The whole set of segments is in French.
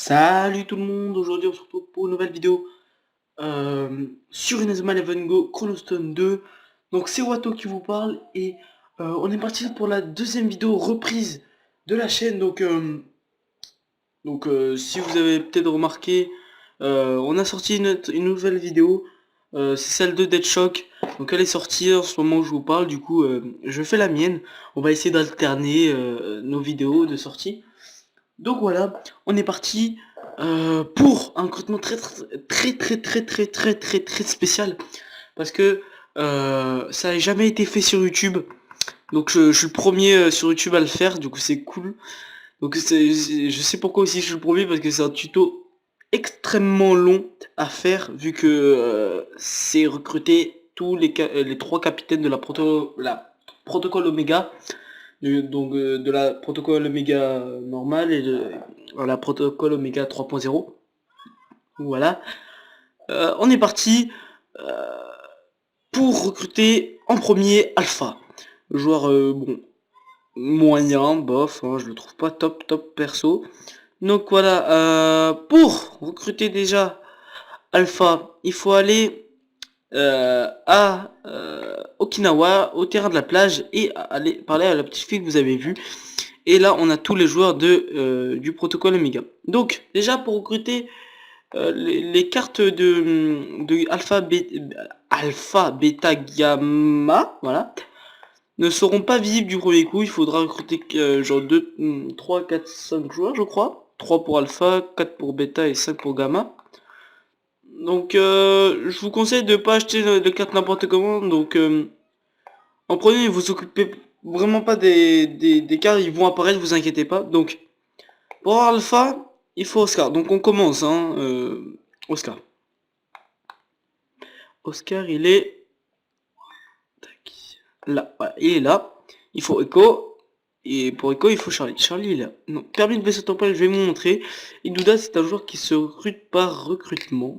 Salut tout le monde, aujourd'hui on se retrouve pour une nouvelle vidéo sur Inazuma Eleven Go Chronostone 2. Donc c'est Watto qui vous parle et on est parti pour la deuxième vidéo reprise de la chaîne. Si vous avez peut-être remarqué, on a sorti une nouvelle vidéo, c'est celle de Dead Shock. Donc elle est sortie en ce moment où je vous parle, du coup je fais la mienne. On va essayer d'alterner nos vidéos de sortie. Donc voilà, on est parti pour un recrutement très spécial parce que ça n'a jamais été fait sur YouTube. Donc je suis le premier sur YouTube à le faire, du coup c'est cool. Donc je sais pourquoi aussi je suis le premier, parce que c'est un tuto extrêmement long à faire, vu que c'est recruter tous les trois capitaines de la protocole Oméga, de la protocole Oméga normale et de la protocole Oméga 3.0. Voilà. On est parti pour recruter en premier Alpha. Le joueur bon, moyen, bof, hein, je le trouve pas top perso. Donc voilà, pour recruter déjà Alpha, il faut aller à Okinawa, au terrain de la plage, et aller parler à la petite fille que vous avez vue. Et là, on a tous les joueurs du protocole Omega. Donc, déjà, pour recruter les cartes de Alpha, Beta, Gamma, voilà, ne seront pas visibles du premier coup. Il faudra recruter genre 2, 3, 4, 5 joueurs, je crois. 3 pour Alpha, 4 pour Beta et 5 pour Gamma. Donc, je vous conseille de pas acheter de cartes n'importe comment. Donc, en premier, vous occupez vraiment pas des cartes, ils vont apparaître, vous inquiétez pas. Donc, pour avoir Alpha, il faut Oscar. Donc on commence, hein, Oscar. Oscar, il est là. Voilà, il est là. Il faut Echo. Et pour Echo, il faut Charlie. Charlie est là. Non, permis de vaisseau temporel, je vais vous montrer. Idouda, c'est un joueur qui se recrute par recrutement.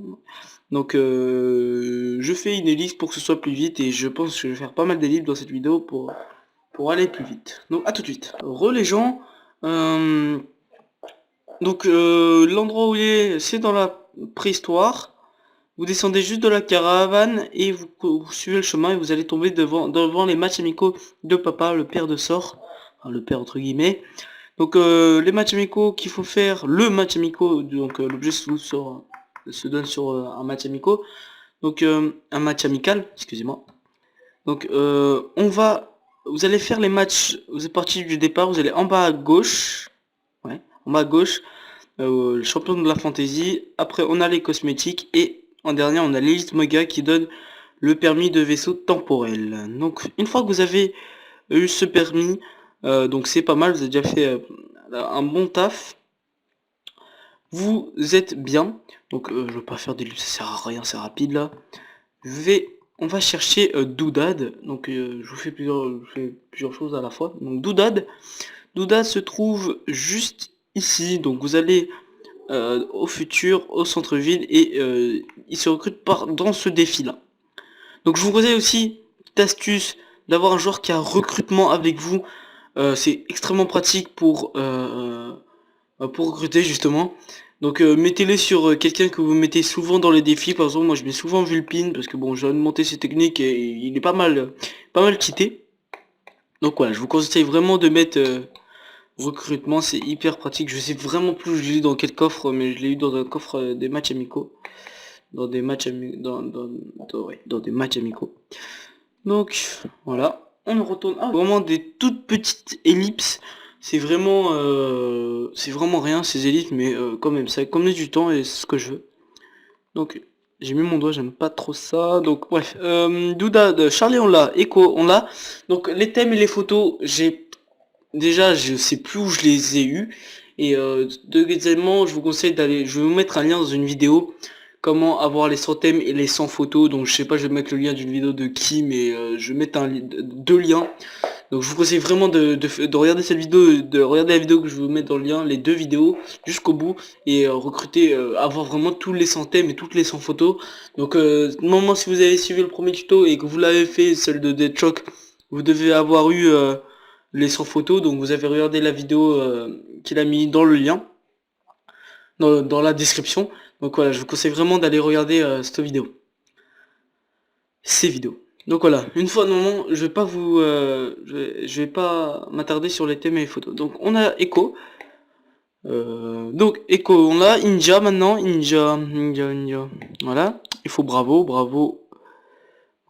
Donc je fais une ellipse pour que ce soit plus vite, et je pense que je vais faire pas mal d'ellipses dans cette vidéo pour aller plus vite. Donc à tout de suite. Re les gens. L'endroit où il est, c'est dans la préhistoire. Vous descendez juste de la caravane et vous suivez le chemin et vous allez tomber devant les matchs amicaux de papa, le père de Sor. Enfin, le père entre guillemets. Donc les matchs amicaux qu'il faut faire, le match amicaux, donc l'objet se donne sur un match amicaux. Donc un match amical, excusez-moi. Donc vous allez faire les matchs, vous êtes parti du départ, vous allez en bas à gauche. Ouais, en bas à gauche. Le champion de la fantasy. Après on a les cosmétiques et en dernier on a l'élite Moga qui donne le permis de vaisseau temporel. Donc une fois que vous avez eu ce permis, donc c'est pas mal, vous avez déjà fait un bon taf. Vous êtes bien. Donc je veux pas faire des luttes, ça sert à rien, c'est rapide là. On va chercher Doudad. Donc je vous fais plusieurs choses à la fois. Donc Doudad se trouve juste ici. Donc vous allez au futur, au centre-ville, et il se recrute dans ce défi là. Donc je vous conseille aussi, petite astuce, d'avoir un joueur qui a recrutement avec vous. C'est extrêmement pratique pour recruter justement. Donc mettez-les sur quelqu'un que vous mettez souvent dans les défis. Par exemple, moi je mets souvent Vulpine parce que bon, j'ai monté ses techniques et il est pas mal quitté. Donc voilà, je vous conseille vraiment de mettre recrutement, c'est hyper pratique. Je sais vraiment plus où je l'ai eu dans quel coffre, mais je l'ai eu dans un coffre des matchs amicaux. Dans des matchs dans des matchs amicaux. Donc voilà, on retourne. Ah, vraiment des toutes petites ellipses. C'est vraiment rien ces ellipses, mais quand même, ça comme du temps et c'est ce que je veux. Donc j'ai mis mon doigt, j'aime pas trop ça. Donc bref, Douda, Charlie on l'a, Echo on l'a. Donc les thèmes et les photos, déjà je sais plus où je les ai eus. Et deuxièmement, je vous conseille d'aller, je vais vous mettre un lien dans une vidéo, comment avoir les 100 thèmes et les 100 photos. Donc je sais pas, je vais mettre le lien d'une vidéo de qui, mais je vais mettre deux liens. Donc je vous conseille vraiment de regarder cette vidéo, de regarder la vidéo que je vais vous mettre dans le lien, les deux vidéos jusqu'au bout, et recruter, avoir vraiment tous les 100 thèmes et toutes les 100 photos. Donc normalement, si vous avez suivi le premier tuto et que vous l'avez fait, celle de Dead Shock, vous devez avoir eu les 100 photos. Donc vous avez regardé la vidéo qu'il a mis dans le lien. dans la description. Donc voilà, je vous conseille vraiment d'aller regarder cette vidéo. Ces vidéos. Donc voilà, une fois normalement, je vais pas vous, je vais pas m'attarder sur les thèmes et les photos. Donc on a Echo. Donc Echo, on l'a. Ninja maintenant, Ninja. Voilà. Il faut bravo,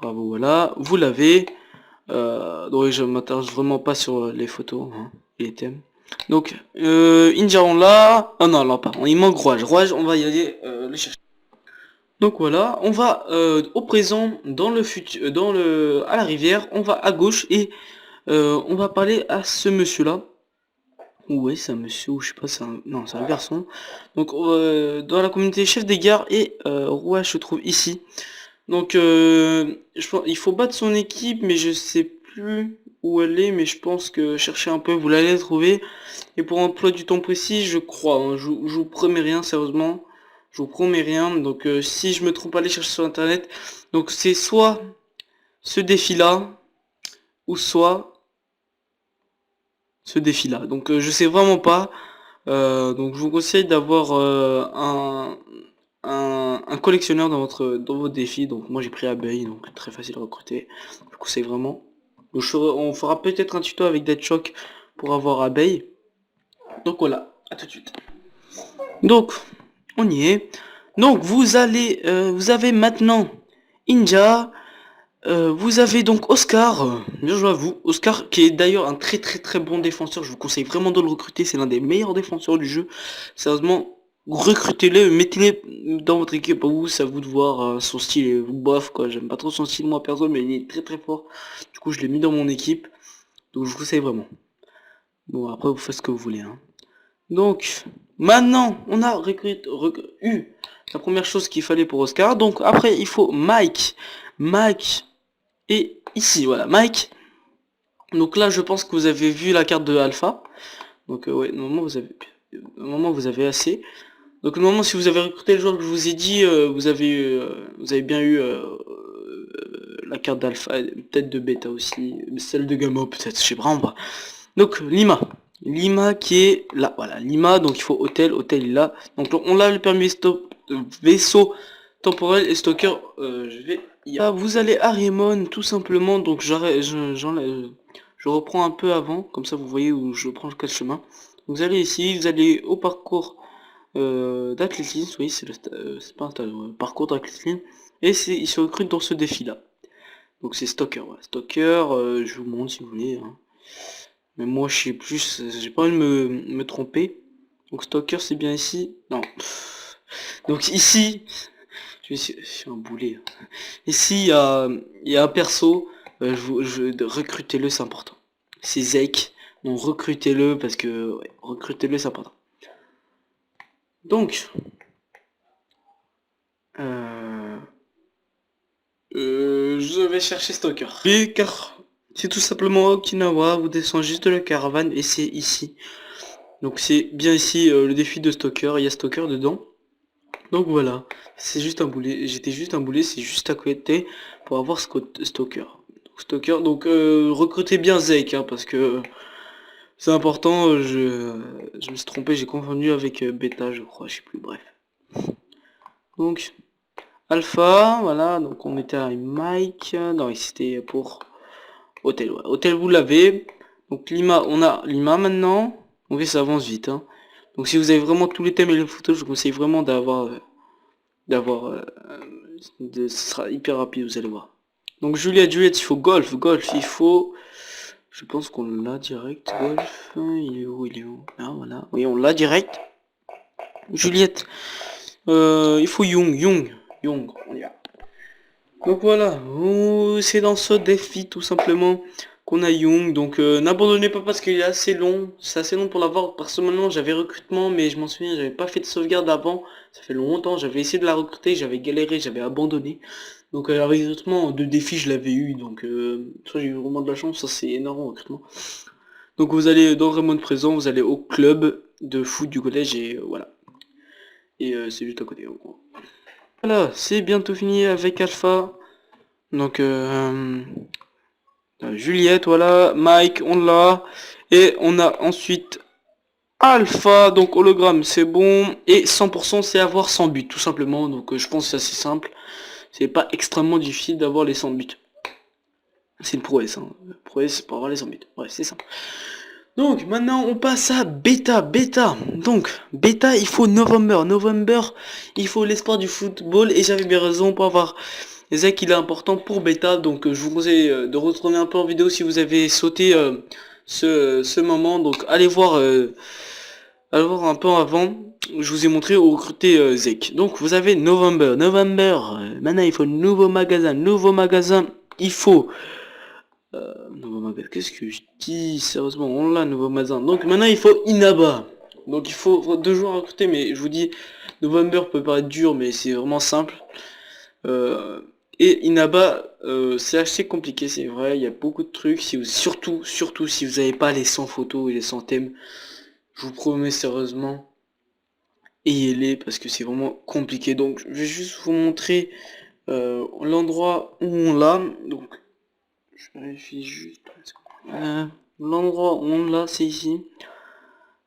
voilà. Vous l'avez. Donc je m'attarde vraiment pas sur les photos hein, et les thèmes. Donc Ninja on l'a. Oh non, pas. Il manque Rouage. Rouage, on va y aller le chercher. Donc voilà, on va au présent, dans le futur, à la rivière, on va à gauche et on va parler à ce monsieur-là. Ouais, c'est un monsieur, ou je sais pas, non, c'est un garçon. Donc dans la communauté chef des gares et Rouage se trouve ici. Donc je pense, il faut battre son équipe, mais je sais plus où elle est, mais je pense que chercher un peu, vous l'allez trouver. Et pour un emploi du temps précis, je crois, hein, je vous promets rien, sérieusement. Je vous promets rien, donc si je me trompe, allez chercher sur internet. Donc c'est soit ce défi-là, ou soit ce défi-là. Donc je sais vraiment pas. Donc je vous conseille d'avoir un collectionneur dans votre défi. Donc moi j'ai pris Abeille, donc très facile à recruter. Je vous conseille vraiment. Donc, on fera peut-être un tuto avec Deadshock pour avoir Abeille. Donc voilà, à tout de suite. Donc, on y est. Donc vous avez maintenant Inja, vous avez donc Oscar, bien joué à vous, Oscar qui est d'ailleurs un très bon défenseur, je vous conseille vraiment de le recruter, c'est l'un des meilleurs défenseurs du jeu, sérieusement, recrutez-le, mettez-le dans votre équipe, vous, c'est à vous de voir, son style est bof quoi, j'aime pas trop son style moi perso, mais il est très fort, du coup je l'ai mis dans mon équipe, donc je vous conseille vraiment. Bon après vous faites ce que vous voulez hein. Donc, maintenant, on a eu la première chose qu'il fallait pour Oscar. Donc, après, il faut Mike. Mike est ici, voilà, Mike. Donc là, je pense que vous avez vu la carte de Alpha. Donc, ouais, normalement, vous avez assez. Donc, normalement, si vous avez recruté le joueur que je vous ai dit, vous avez bien eu la carte d'Alpha, peut-être de Bêta aussi, celle de Gamma, peut-être, je sais vraiment pas. Donc, Lima qui est là, voilà, Lima, donc il faut hôtel il est là. Donc on a le permis vaisseau temporel et stalker, vous allez à Raymond tout simplement, donc je reprends un peu avant, comme ça vous voyez où je prends quel chemin. Vous allez ici, vous allez au parcours d'athlétisme, oui c'est pas un parcours d'athlétisme, et il se recrute dans ce défi là. Donc c'est stalker, voilà. Stalker, je vous montre si vous voulez. Hein. Mais moi je sais plus, j'ai pas envie de me tromper. Donc Stalker c'est bien ici. Non. Donc ici, je suis un boulet. Ici il y a un perso, recrutez-le c'est important. C'est Zeke, donc recrutez-le parce que ouais, recrutez-le c'est important. Donc je vais chercher Stalker. Et car c'est tout simplement Okinawa, vous descendez juste de la caravane et c'est ici. Donc c'est bien ici le défi de Stalker, il y a Stalker dedans. Donc voilà, c'est juste un boulet, j'étais juste un boulet, c'est juste à côté pour avoir Stalker. Donc recrutez bien Zeke, hein, parce que c'est important, je me suis trompé, j'ai confondu avec Beta je crois, je sais plus, bref. Donc Alpha, voilà, donc on était à Mike, non c'était pour Hôtel, ouais. Hôtel vous l'avez, donc Lima, on a Lima maintenant, donc ça avance vite, hein. Donc si vous avez vraiment tous les thèmes et les photos, je vous conseille vraiment ce sera hyper rapide, vous allez voir. Donc Juliette, il faut golf, il faut, je pense qu'on l'a direct, golf, il est où, là, voilà, oui on l'a direct. Juliette, il faut Young, on y va. Donc voilà, c'est dans ce défi tout simplement qu'on a Young, donc n'abandonnez pas parce qu'il est assez long, c'est assez long pour l'avoir, personnellement j'avais recrutement mais je m'en souviens, j'avais pas fait de sauvegarde avant, ça fait longtemps, j'avais essayé de la recruter, j'avais galéré, j'avais abandonné, donc avec recrutement de défis je l'avais eu, donc ça j'ai eu vraiment de la chance, ça c'est énorme recrutement. Donc vous allez dans Raymond présent, vous allez au club de foot du collège et voilà, et c'est juste à côté en gros. Voilà, c'est bientôt fini avec Alpha, donc Juliette, voilà, Mike, on l'a. Et on a ensuite Alpha, donc hologramme, c'est bon. Et 100% c'est avoir 100 buts, tout simplement. Donc je pense que c'est assez simple. C'est pas extrêmement difficile d'avoir les 100 buts. C'est une prouesse, hein. Prouesse pour avoir les 100 buts. Ouais, c'est ça. Donc maintenant on passe à bêta. Donc bêta, il faut November, il faut l'espoir du football. Et j'avais bien raison pour avoir Zach, il est important pour bêta. Donc je vous conseille de retourner un peu en vidéo si vous avez sauté ce moment. Donc allez voir un peu avant. Je vous ai montré où recruter Zach. Donc vous avez November, maintenant il faut nouveau magasin, il faut nouveau magasin, qu'est-ce que je dis? Sérieusement, on l'a, nouveau magasin. Donc maintenant il faut Inaba. Donc il faut 2 joueurs à recruter, mais je vous dis, November peut paraître dur, mais c'est vraiment simple. Et Inaba, c'est assez compliqué, c'est vrai, il y a beaucoup de trucs. Si vous, surtout si vous n'avez pas les 100 photos et les 100 thèmes, je vous promets sérieusement, ayez-les parce que c'est vraiment compliqué. Donc je vais juste vous montrer l'endroit où on l'a. Donc je vérifie juste. L'endroit où on l'a, c'est ici.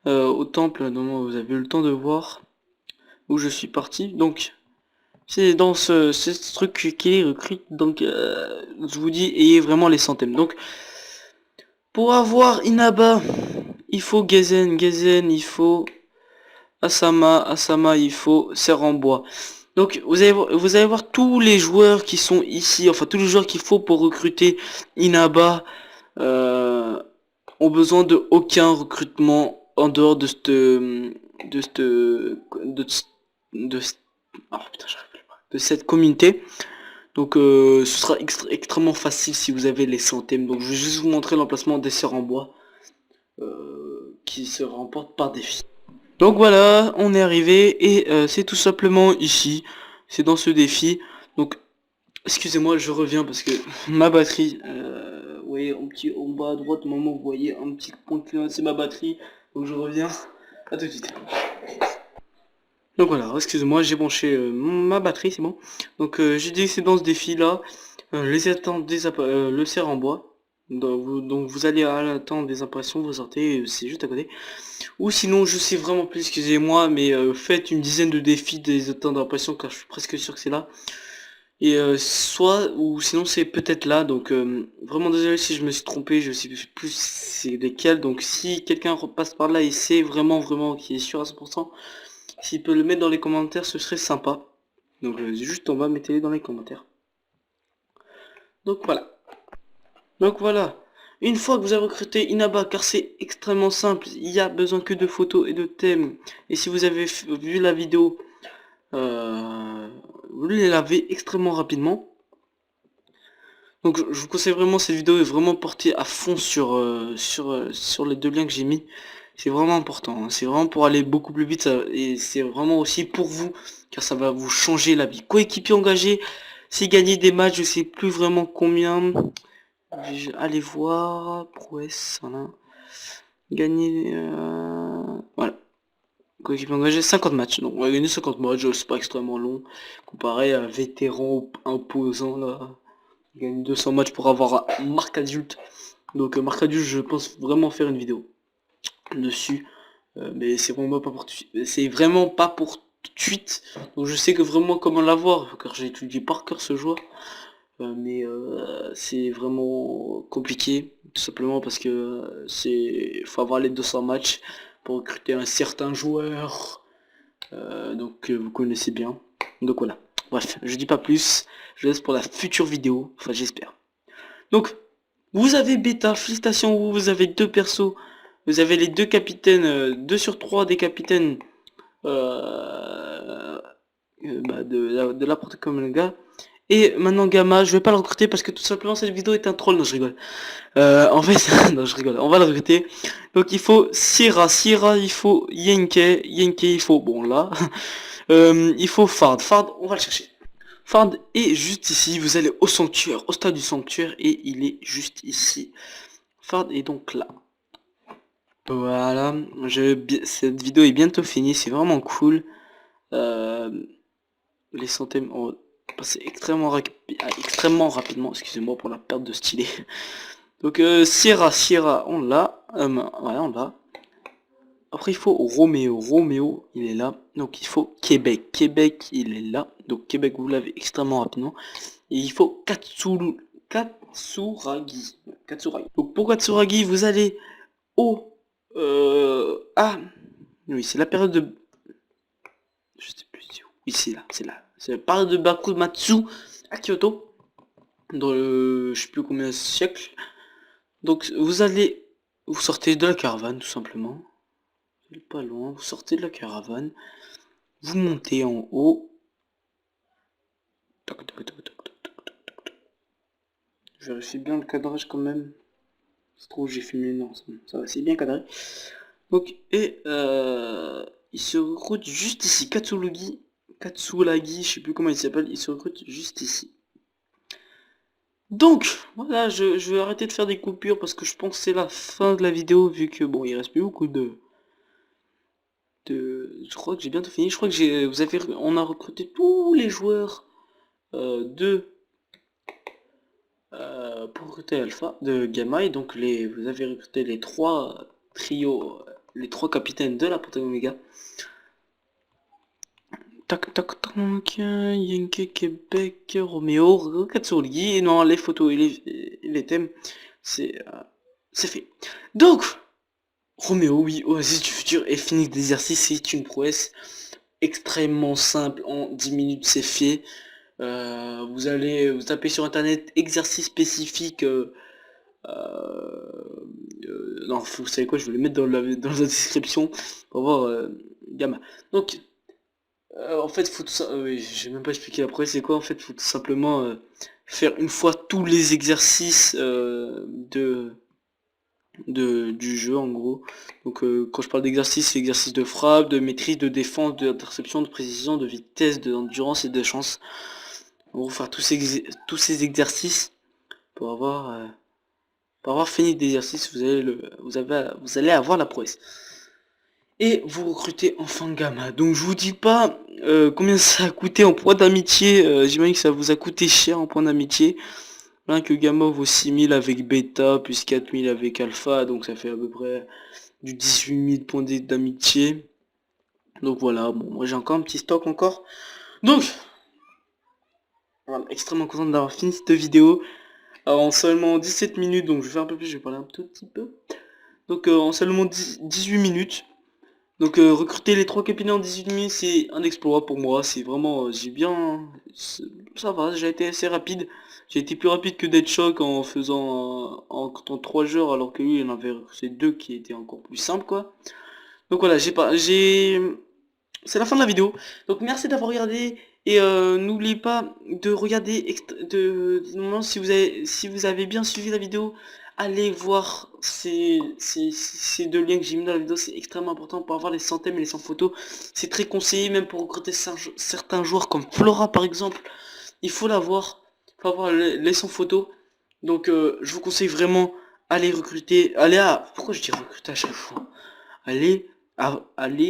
Au temple, dont vous avez eu le temps de voir où je suis parti. Donc c'est dans ce truc qui est recrute. Donc je vous dis, ayez vraiment les centaines. Donc pour avoir Inaba, il faut Gezen, il faut Asama, il faut Serre en bois. Donc vous allez voir tous les joueurs qui sont ici, enfin tous les joueurs qu'il faut pour recruter Inaba ont besoin de aucun recrutement en dehors de cette oh, putain, de cette communauté. Donc ce sera extrêmement facile si vous avez les centaines. Donc je vais juste vous montrer l'emplacement des serres en bois qui se remportent par défi. Donc voilà, on est arrivé et c'est tout simplement ici. C'est dans ce défi. Donc excusez-moi, je reviens parce que ma batterie, vous voyez en bas à droite, au moment où vous voyez un petit point de clignotant, c'est ma batterie. Donc je reviens. À tout de suite. Donc voilà, excusez-moi, j'ai branché ma batterie, c'est bon. Donc j'ai dit que c'est dans ce défi là, les attentes le cerf en bois. Donc vous allez à l'attente des impressions, vous sortez, c'est juste à côté. Ou sinon, je sais vraiment plus, excusez-moi, mais faites une dizaine de défis des attentes d'impression car je suis presque sûr que c'est là. Et soit, ou sinon c'est peut-être là, donc vraiment désolé si je me suis trompé, je sais plus c'est lesquels. Donc si quelqu'un repasse par là et sait vraiment qui est sûr à 100%, s'il peut le mettre dans les commentaires, ce serait sympa. Donc juste en bas, mettez-les dans les commentaires. Donc voilà. Une fois que vous avez recruté Inaba, car c'est extrêmement simple, il y a besoin que de photos et de thèmes. Et si vous avez vu la vidéo, vous les lavez extrêmement rapidement. Donc je vous conseille vraiment, cette vidéo est vraiment portée à fond sur les 2 liens que j'ai mis. C'est vraiment important, hein. C'est vraiment pour aller beaucoup plus vite et c'est vraiment aussi pour vous, car ça va vous changer la vie. Coéquipier engagé, c'est gagner des matchs, je sais plus vraiment combien. Allez voir, prouesse, voilà. Gagner, voilà. Coéquipier engagé, 50 matchs. Donc on va gagner 50 matchs, c'est pas extrêmement long. Comparé à vétéran imposant là. Il gagne 200 matchs pour avoir un marque adulte. Donc marque adulte, je pense vraiment faire une vidéo dessus. Mais c'est vraiment pas pour tout de suite. Donc je sais que vraiment comment l'avoir, car j'ai étudié par cœur ce joueur. Mais c'est vraiment compliqué, tout simplement parce que faut avoir les 200 matchs pour recruter un certain joueur. Donc vous connaissez bien. Donc voilà. Bref, je dis pas plus. Je laisse pour la future vidéo. Enfin j'espère. Donc vous avez bêta, félicitations, vous avez 2 persos. Vous avez les 2 capitaines, 2 sur 3 des capitaines de la porte comme le gars. Et maintenant Gamma, je vais pas le recruter parce que tout simplement cette vidéo est un troll. Non je rigole. En fait, non je rigole, on va le recruter. Donc il faut Sierra, il faut Yenke, il faut, bon là, il faut Fard, on va le chercher. Fard est juste ici, vous allez au sanctuaire, au stade du sanctuaire, et il est juste ici. Fard est donc là. Voilà, cette vidéo est bientôt finie, c'est vraiment cool. Les centaines ont passé extrêmement rapidement, excusez-moi pour la perte de stylet. Donc Sierra, on l'a, ouais on l'a. Après il faut Roméo. Roméo, il est là. Donc il faut Québec. Québec, il est là. Donc Québec, vous l'avez extrêmement rapidement. Et il faut Katsuragi. Katsuragi. Donc pour Katsuragi, vous allez au... ah, oui, c'est la période de... Je sais plus où. Oui, c'est là, c'est là. C'est la période de Bakumatsu à Kyoto. Dans le... je sais plus combien de siècles. Donc vous allez... Vous sortez de la caravane, tout simplement. Vous êtes pas loin. Vous sortez de la caravane. Vous montez en haut. Toc, toc, toc, toc, toc, toc, toc, toc. Je vérifie bien le cadrage quand même. C'est trop, j'ai filmé, non, ça va, c'est bien cadré. Donc, et il se recrute juste ici, Katsuragi, je sais plus comment il s'appelle, il se recrute juste ici. Donc, voilà, je vais arrêter de faire des coupures parce que je pense que c'est la fin de la vidéo, vu que, bon, il reste plus beaucoup je crois que j'ai bientôt fini, je crois que on a recruté tous les joueurs pour recruter Alpha de Gamma, et donc vous avez recruté les trois trios, les trois capitaines de la Pentagon Omega. Tac tac tac, Yankee, Québec, Roméo, Katsuragi, et non, les photos et les thèmes, c'est fait. Donc, Roméo, oui, Oasis du futur et Phoenix d'exercice, c'est une prouesse extrêmement simple, en 10 minutes c'est fait. Vous allez vous taper sur internet exercice spécifique. Non, vous savez quoi, je vais les mettre dans la description pour voir Gamma. Donc, en fait, faut tout ça. Oui, j'ai même pas expliqué après, c'est quoi en fait, faut tout simplement faire une fois tous les exercices du jeu en gros. Donc quand je parle d'exercice, c'est exercice de frappe, de maîtrise, de défense, d'interception, de précision, de vitesse, d'endurance et de chance. En gros, faire tous ces exercices pour avoir fini l'exercice, vous allez avoir la prouesse. Et vous recrutez enfin Gamma. Donc je vous dis pas combien ça a coûté en points d'amitié. J'imagine que ça vous a coûté cher en points d'amitié. Rien que Gamma vaut 6000 avec Beta, plus 4000 avec Alpha. Donc ça fait à peu près du 18 000 points d'amitié. Donc voilà, bon, moi j'ai encore un petit stock encore. Donc, voilà, extrêmement content d'avoir fini cette vidéo. Alors, en seulement 17 minutes, donc je vais faire un peu plus, je vais parler un tout petit peu. Donc en seulement 18 minutes. Donc recruter les 3 capitaines en 18 minutes, c'est un exploit pour moi. C'est vraiment, ça va, j'ai été assez rapide. J'ai été plus rapide que Deadshock en faisant en 3 heures, alors que lui il en avait recruté 2 qui étaient encore plus simples quoi. Donc voilà, c'est la fin de la vidéo. Donc merci d'avoir regardé. Et n'oubliez pas de regarder, si vous avez bien suivi la vidéo, allez voir ces deux liens que j'ai mis dans la vidéo, c'est extrêmement important pour avoir les 100 thèmes et les 100 photos. C'est très conseillé même pour recruter certains joueurs comme Flora par exemple. Il faut l'avoir, il faut avoir les 100 photos. Donc je vous conseille vraiment, allez recruter, pourquoi je dis recruter à chaque fois? Aller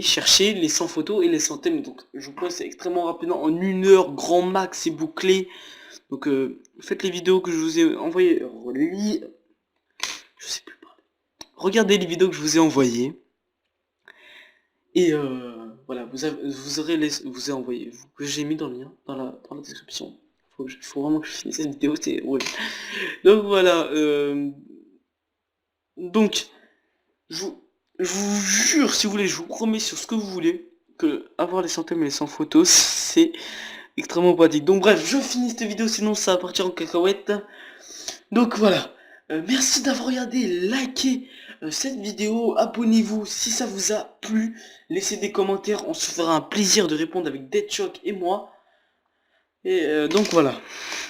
chercher les 100 photos et les 100 thèmes. Donc je vous poste extrêmement rapidement, en 1 heure grand max, c'est bouclé. Donc faites les vidéos que je vous ai envoyées, je sais plus parler. Regardez les vidéos que je vous ai envoyées. Et voilà, vous aurez vous ai envoyé, que j'ai mis dans le lien, dans la description. Faut vraiment que je finisse cette vidéo, c'est horrible. Donc voilà, donc je vous jure, si vous voulez, je vous promets sur ce que vous voulez, que avoir les 100 thèmes et les 100 photos, c'est extrêmement pratique. Donc bref, je finis cette vidéo, sinon ça va partir en cacahuète. Donc voilà, merci d'avoir regardé, likez cette vidéo, abonnez-vous si ça vous a plu, laissez des commentaires, on se fera un plaisir de répondre avec Deadshock et moi. Et donc voilà,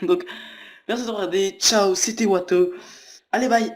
donc merci d'avoir regardé, ciao, c'était Watto, allez bye.